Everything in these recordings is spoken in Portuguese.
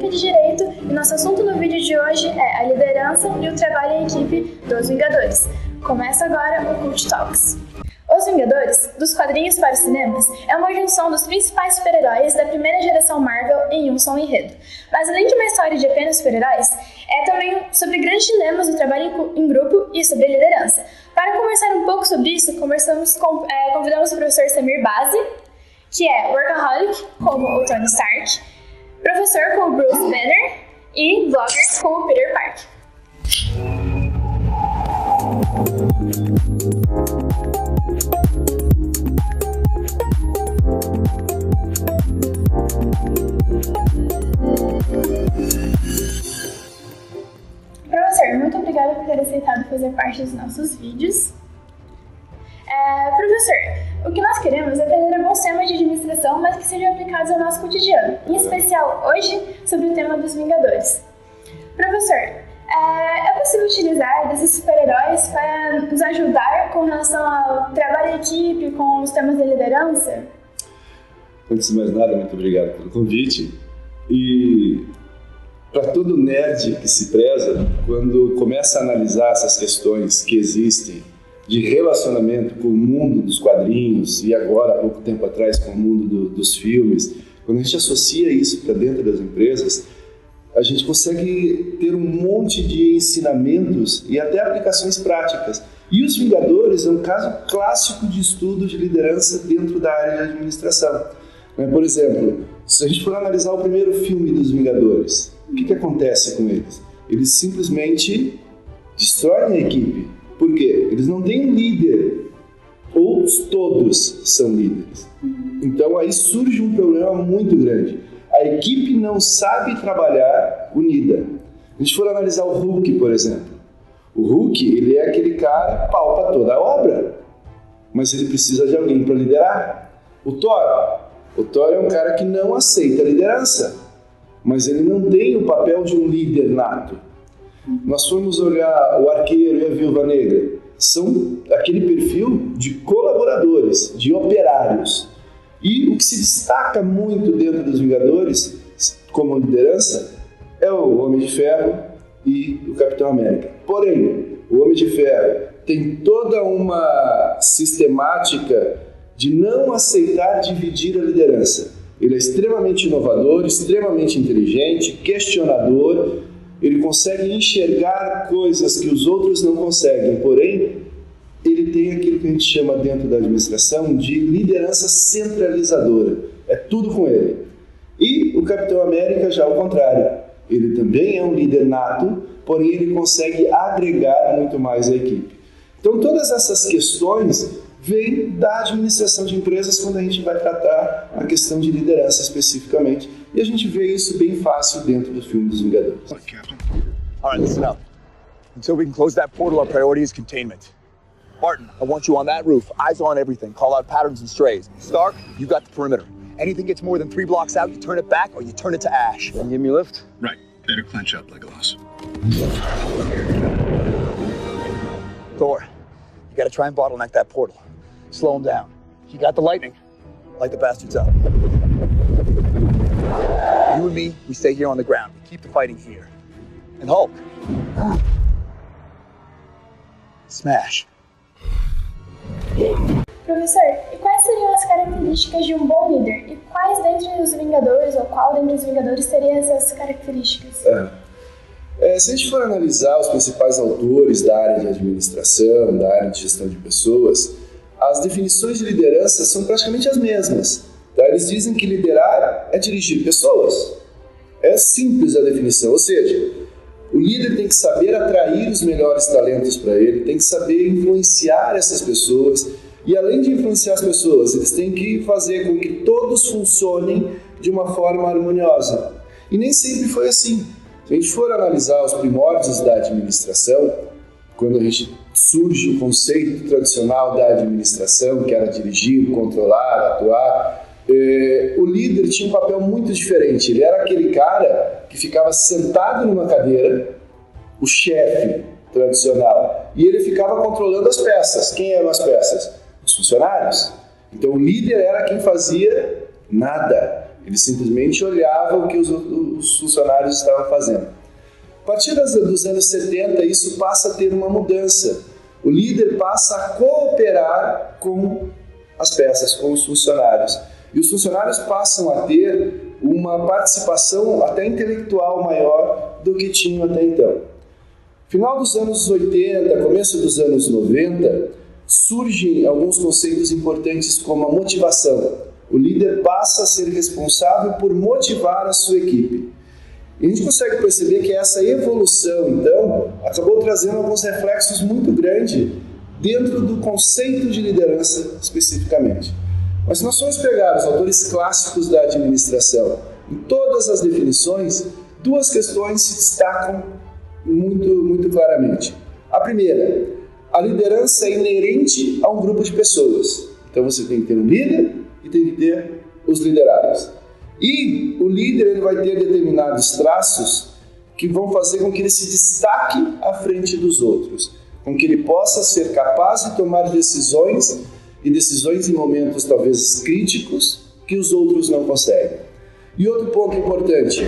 Acadêmica de Direito e nosso assunto no vídeo de hoje é a liderança e o trabalho em equipe dos Vingadores. Começa agora o Cult Talks. Os Vingadores, dos quadrinhos para os cinemas, é uma junção dos principais super-heróis da primeira geração Marvel em um só enredo. Mas além de uma história de apenas super-heróis, é também sobre grandes dilemas do trabalho em grupo e sobre liderança. Para conversar um pouco sobre isso, convidamos o professor Samir Bazzi, que é workaholic, como o Tony Stark, professor como Bruce Banner e vlogger como Peter Parker. Professor, muito obrigada por ter aceitado fazer parte dos nossos vídeos. Professor, o que nós queremos é aprender alguns temas de administração, mas que sejam aplicados ao nosso cotidiano, em especial hoje sobre o tema dos Vingadores. Professor, é possível utilizar desses super-heróis para nos ajudar com relação ao trabalho em equipe, com os temas de liderança? Antes de mais nada, muito obrigado pelo convite. E para todo nerd que se preza, quando começa a analisar essas questões que existem de relacionamento com o mundo dos quadrinhos e agora, há pouco tempo atrás, com o mundo dos filmes, quando a gente associa isso para dentro das empresas, a gente consegue ter um monte de ensinamentos e até aplicações práticas. E os Vingadores é um caso clássico de estudo de liderança dentro da área de administração. Por exemplo, se a gente for analisar o primeiro filme dos Vingadores, o que acontece com eles? Eles simplesmente destroem a equipe. Por quê? Eles não têm um líder, ou todos são líderes. Então aí surge um problema muito grande. A equipe não sabe trabalhar unida. Se a gente for analisar o Hulk, por exemplo, o Hulk, ele é aquele cara que palpa toda a obra, mas ele precisa de alguém para liderar. O Thor é um cara que não aceita a liderança, mas ele não tem o papel de um líder nato. Nós fomos olhar o Arqueiro e a Viúva Negra. São aquele perfil de colaboradores, de operários. E o que se destaca muito dentro dos Vingadores, como liderança, é o Homem de Ferro e o Capitão América. Porém, o Homem de Ferro tem toda uma sistemática de não aceitar dividir a liderança. Ele é extremamente inovador, extremamente inteligente, questionador. Ele consegue enxergar coisas que os outros não conseguem, porém, ele tem aquilo que a gente chama dentro da administração de liderança centralizadora. É tudo com ele. E o Capitão América já ao contrário. Ele também é um líder nato, porém ele consegue agregar muito mais a equipe. Então todas essas questões vêm da administração de empresas quando a gente vai tratar a questão de liderança especificamente. E a gente vê isso bem fácil dentro do filme dos Vingadores. All right, listen up. Until we can close that portal, our priority is containment. Barton, I want you on that roof, eyes on everything, call out patterns and strays. Stark, you got the perimeter. Anything gets more than 3 blocks out, you turn it back or you turn it to ash. Can you give me a lift? Right. Better clench up, Legolas. Thor, you gotta try and bottleneck that portal. Slow him down. You got the lightning. Light the bastards up. You and me, we stay here on the ground. We keep the fighting here. And Hulk. Smash. Professor, e quais seriam as características de um bom líder? E quais dentre os Vingadores, ou qual dentre os Vingadores teria essas características? Se a gente for analisar os principais autores da área de administração, da área de gestão de pessoas, as definições de liderança são praticamente as mesmas. Tá? Eles dizem que liderar é dirigir pessoas. É simples a definição, ou seja, o líder tem que saber atrair os melhores talentos para ele, tem que saber influenciar essas pessoas e, além de influenciar as pessoas, eles têm que fazer com que todos funcionem de uma forma harmoniosa. E nem sempre foi assim. Se a gente for analisar os primórdios da administração, quando a gente surge o conceito tradicional da administração, que era dirigir, controlar, atuar, o líder tinha um papel muito diferente. Ele era aquele cara que ficava sentado numa cadeira, o chefe tradicional, e ele ficava controlando as peças. Quem eram as peças? Os funcionários. Então o líder era quem fazia nada. Ele simplesmente olhava o que os funcionários estavam fazendo. A partir dos anos 70, isso passa a ter uma mudança. O líder passa a cooperar com as peças, com os funcionários. E os funcionários passam a ter uma participação até intelectual maior do que tinham até então. Final dos anos 80, começo dos anos 90, surgem alguns conceitos importantes como a motivação. O líder passa a ser responsável por motivar a sua equipe. E a gente consegue perceber que essa evolução, então, acabou trazendo alguns reflexos muito grandes dentro do conceito de liderança especificamente. Mas se nós formos pegar os autores clássicos da administração, em todas as definições, duas questões se destacam muito claramente. A primeira, a liderança é inerente a um grupo de pessoas. Então você tem que ter um líder e tem que ter os liderados. E o líder ele vai ter determinados traços que vão fazer com que ele se destaque à frente dos outros, com que ele possa ser capaz de tomar decisões em momentos talvez críticos que os outros não conseguem. E outro ponto importante,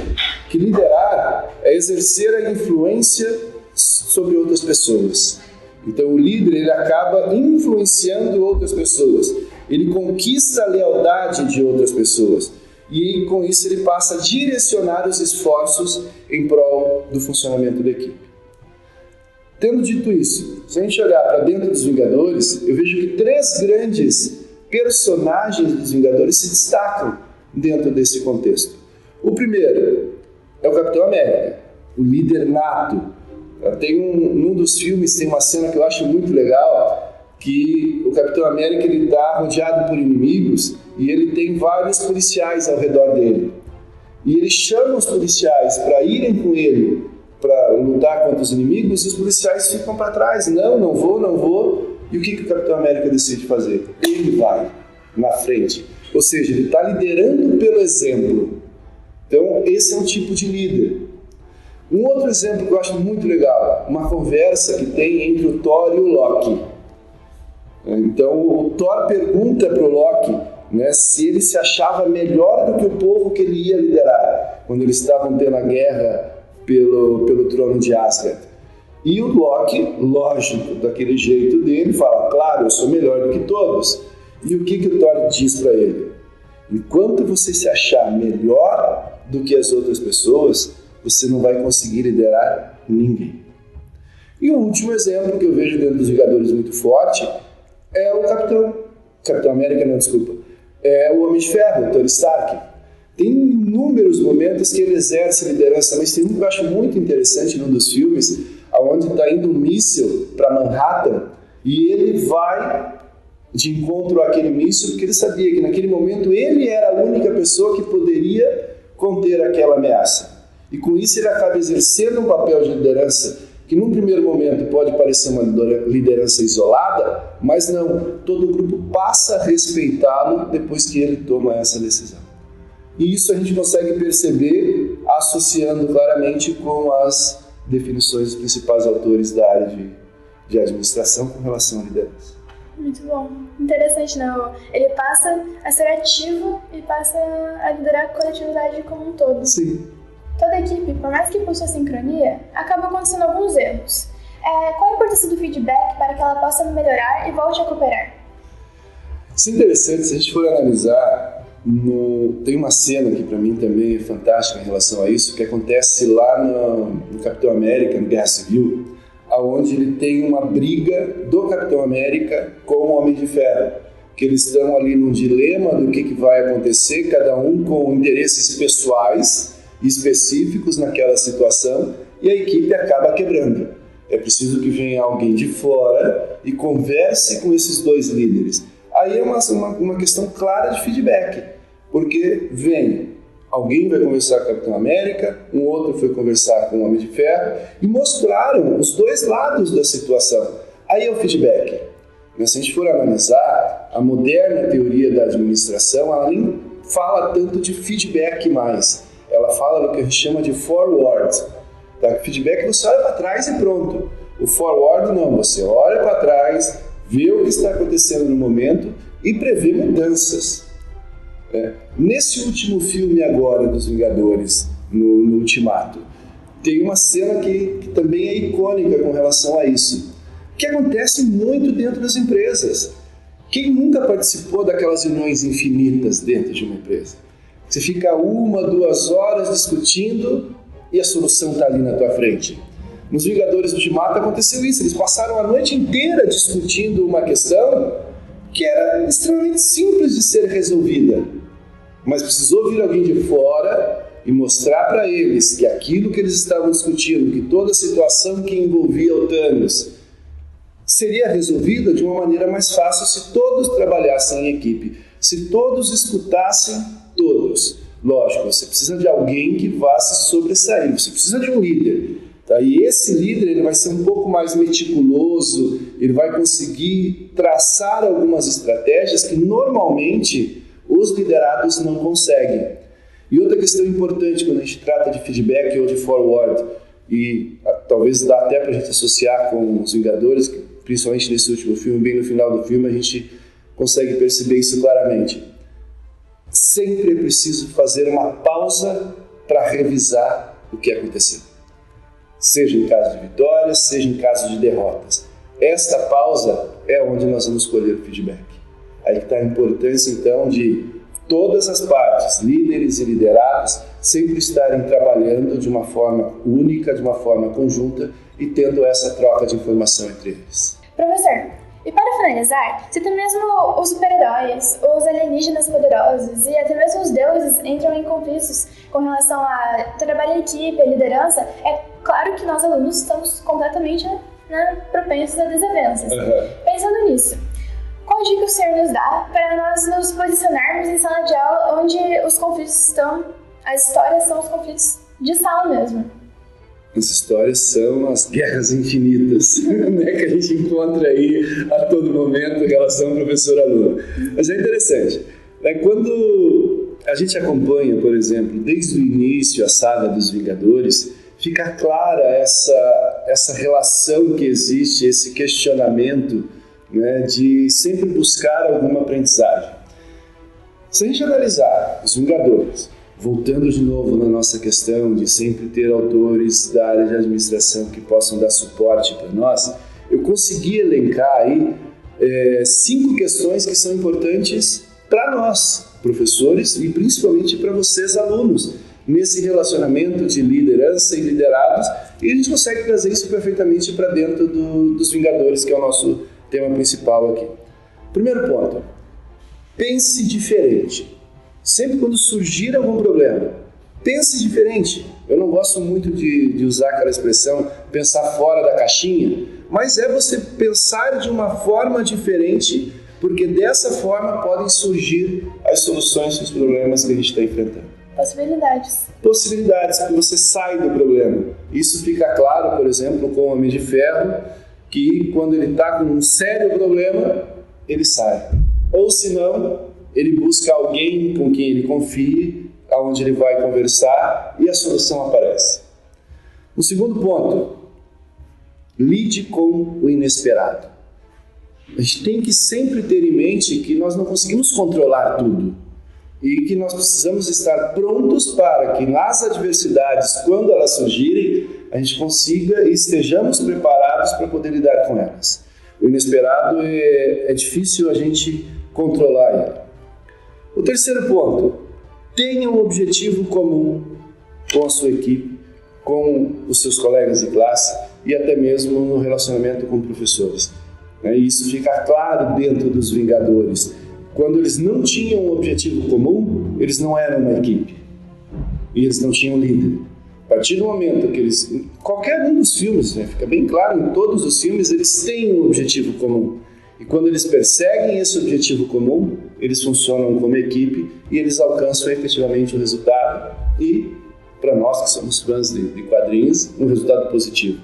que liderar é exercer a influência sobre outras pessoas. Então o líder ele acaba influenciando outras pessoas, ele conquista a lealdade de outras pessoas e com isso ele passa a direcionar os esforços em prol do funcionamento da equipe. Tendo dito isso, se a gente olhar para dentro dos Vingadores, eu vejo que 3 grandes personagens dos Vingadores se destacam dentro desse contexto. O primeiro é o Capitão América, o líder nato. Num dos filmes tem uma cena que eu acho muito legal, que o Capitão América está rodeado por inimigos e ele tem vários policiais ao redor dele. E ele chama os policiais para irem com ele para lutar contra os inimigos e os policiais ficam para trás. Não vou. E o que o Capitão América decide fazer? Ele vai na frente. Ou seja, ele está liderando pelo exemplo. Então, esse é um tipo de líder. Um outro exemplo que eu acho muito legal, uma conversa que tem entre o Thor e o Loki. Então, o Thor pergunta para o Loki, se ele se achava melhor do que o povo que ele ia liderar, quando eles estavam tendo a guerra pelo trono de Asgard. E o Loki, lógico, daquele jeito dele, fala, claro, eu sou melhor do que todos. E o que o Thor diz para ele? Enquanto você se achar melhor do que as outras pessoas, você não vai conseguir liderar ninguém. E o último exemplo que eu vejo dentro dos Vingadores muito forte é o Capitão América, é o Homem de Ferro, o Tony Stark. Tem inúmeros momentos que ele exerce liderança, mas tem um que eu acho muito interessante num dos filmes, onde está indo um míssil para Manhattan e ele vai de encontro àquele míssil porque ele sabia que naquele momento ele era a única pessoa que poderia conter aquela ameaça. E com isso ele acaba exercendo um papel de liderança que num primeiro momento pode parecer uma liderança isolada, mas não, todo o grupo passa a respeitá-lo depois que ele toma essa decisão. E isso a gente consegue perceber associando claramente com as definições dos principais autores da área de administração com relação à liderança. Muito bom. Interessante, não? Ele passa a ser ativo e passa a liderar a coletividade como um todo. Sim. Toda equipe, por mais que possua sincronia, acaba acontecendo alguns erros. Qual a importância do feedback para que ela possa melhorar e volte a cooperar? Isso é interessante, se a gente for analisar, tem uma cena que para mim também é fantástica em relação a isso, que acontece lá no Capitão América, no Guerra Civil, onde ele tem uma briga do Capitão América com o Homem de Ferro, que eles estão ali num dilema do que vai acontecer, cada um com interesses pessoais específicos naquela situação, e a equipe acaba quebrando. É preciso que venha alguém de fora e converse com esses dois líderes. Aí é uma questão clara de feedback, porque alguém vai conversar com o Capitão América, um outro foi conversar com o Homem de Ferro e mostraram os dois lados da situação. Aí é o feedback. Mas se a gente for analisar, a moderna teoria da administração, ela nem fala tanto de feedback mais. Ela fala do que a gente chama de forward. Tá? Feedback você olha para trás e pronto. O forward não, você olha para trás, vê o que está acontecendo no momento e prevê mudanças. Nesse último filme agora dos Vingadores, no Ultimato, tem uma cena que também é icônica com relação a isso, que acontece muito dentro das empresas. Quem nunca participou daquelas reuniões infinitas dentro de uma empresa? Você fica 1, 2 horas discutindo e a solução está ali na tua frente. Nos Vingadores do Ultimato aconteceu isso, eles passaram a noite inteira discutindo uma questão que era extremamente simples de ser resolvida, mas precisou vir alguém de fora e mostrar para eles que aquilo que eles estavam discutindo, que toda a situação que envolvia o Thanos seria resolvida de uma maneira mais fácil se todos trabalhassem em equipe, se todos escutassem todos. Lógico, você precisa de alguém que vá se sobressair, você precisa de um líder. Tá? E esse líder ele vai ser um pouco mais meticuloso, ele vai conseguir traçar algumas estratégias que normalmente os liderados não conseguem. E outra questão importante quando a gente trata de feedback ou de forward, e talvez dá até para a gente associar com os Vingadores, que, principalmente nesse último filme, bem no final do filme, a gente consegue perceber isso claramente. Sempre é preciso fazer uma pausa para revisar o que aconteceu. Seja em caso de vitórias, seja em caso de derrotas. Esta pausa é onde nós vamos colher o feedback. Aí que está a importância, então, de todas as partes, líderes e liderados, sempre estarem trabalhando de uma forma única, de uma forma conjunta e tendo essa troca de informação entre eles. Professor, e para finalizar, se até mesmo os super-heróis, os alienígenas poderosos e até mesmo os deuses entram em conflitos com relação a trabalho em equipe, a liderança, é claro que nós alunos estamos completamente propensos a desavenças. Pensando nisso, qual dica o senhor nos dá para nós nos posicionarmos em sala de aula onde os conflitos estão, as histórias são os conflitos de sala mesmo? As histórias são as guerras infinitas, né, que a gente encontra aí a todo momento em relação ao professor-aluno. Mas é interessante, né, quando a gente acompanha, por exemplo, desde o início a saga dos Vingadores, fica clara essa relação que existe, esse questionamento, né, de sempre buscar alguma aprendizagem. Se a gente analisar os Vingadores, voltando de novo na nossa questão de sempre ter autores da área de administração que possam dar suporte para nós, eu consegui elencar aí 5 questões que são importantes para nós, professores, e principalmente para vocês, alunos, nesse relacionamento de liderança e liderados, e a gente consegue trazer isso perfeitamente para dentro dos Vingadores, que é o nosso tema principal aqui. Primeiro ponto, pense diferente. Sempre quando surgir algum problema, pense diferente. Eu não gosto muito de usar aquela expressão, pensar fora da caixinha, mas é você pensar de uma forma diferente, porque dessa forma podem surgir as soluções para os problemas que a gente está enfrentando. Possibilidades, que você sai do problema. Isso fica claro, por exemplo, com o Homem de Ferro, que quando ele está com um sério problema, ele sai. Ou se não, ele busca alguém com quem ele confie, aonde ele vai conversar e a solução aparece. O segundo ponto, lide com o inesperado. A gente tem que sempre ter em mente que nós não conseguimos controlar tudo e que nós precisamos estar prontos para que nas adversidades, quando elas surgirem, a gente consiga e estejamos preparados para poder lidar com elas. O inesperado é difícil a gente controlar ele. O terceiro ponto, tenha um objetivo comum com a sua equipe, com os seus colegas de classe e até mesmo no relacionamento com professores. E isso fica claro dentro dos Vingadores. Quando eles não tinham um objetivo comum, eles não eram uma equipe e eles não tinham líder. A partir do momento que eles, em qualquer um dos filmes, né, fica bem claro, em todos os filmes eles têm um objetivo comum. E quando eles perseguem esse objetivo comum, eles funcionam como equipe e eles alcançam efetivamente o resultado. E, para nós que somos fãs de quadrinhos, um resultado positivo.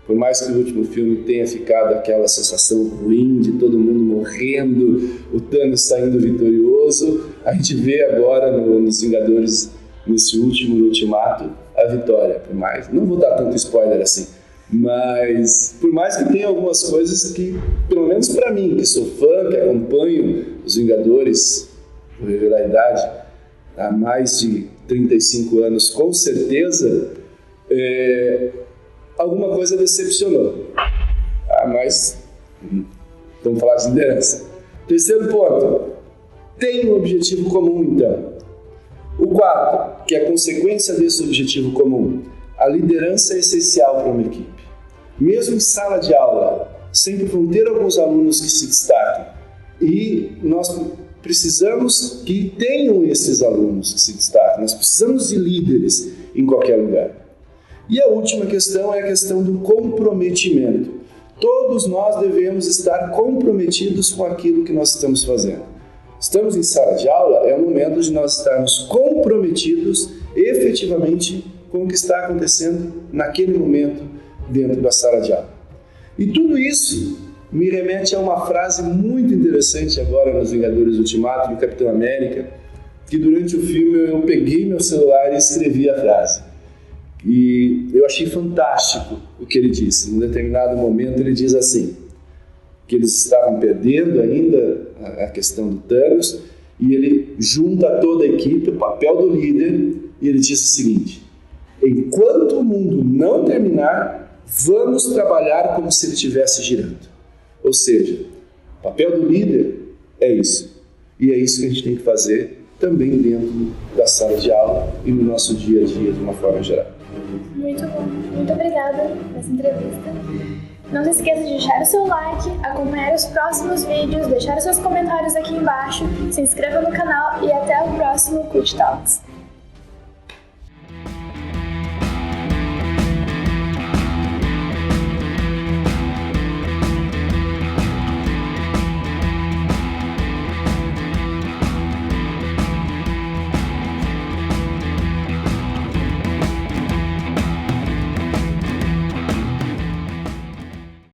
Por mais que o último filme tenha ficado aquela sensação ruim de todo mundo morrendo, o Thanos saindo vitorioso, a gente vê agora nos Vingadores, nesse último, no Ultimato, a vitória. Por mais, não vou dar tanto spoiler assim, mas por mais que tenha algumas coisas que, pelo menos para mim, que sou fã, que acompanho os Vingadores vou revelar a idade, há mais de 35 anos, com certeza, alguma coisa decepcionou. Mas vamos falar de liderança. Terceiro ponto, tem um objetivo comum, então. O quarto, que é a consequência desse objetivo comum, a liderança é essencial para uma equipe. Mesmo em sala de aula, sempre vão ter alguns alunos que se destacam. E nós precisamos que tenham esses alunos que se destacam. Nós precisamos de líderes em qualquer lugar. E a última questão é a questão do comprometimento. Todos nós devemos estar comprometidos com aquilo que nós estamos fazendo. Estamos em sala de aula, é o momento de nós estarmos comprometidos efetivamente com o que está acontecendo naquele momento dentro da sala de aula. E tudo isso me remete a uma frase muito interessante agora nos Vingadores Ultimato, do Capitão América, que durante o filme eu peguei meu celular e escrevi a frase. E eu achei fantástico o que ele disse. Em um determinado momento ele diz assim, que eles estavam perdendo ainda a questão do Thanos, e ele junta toda a equipe, o papel do líder, e ele diz o seguinte: enquanto o mundo não terminar, vamos trabalhar como se ele estivesse girando. Ou seja, o papel do líder é isso. E é isso que a gente tem que fazer também dentro da sala de aula e no nosso dia a dia de uma forma geral. Muito bom. Muito obrigada por essa entrevista. Não se esqueça de deixar o seu like, acompanhar os próximos vídeos, deixar os seus comentários aqui embaixo, se inscreva no canal e até o próximo Cult Talks.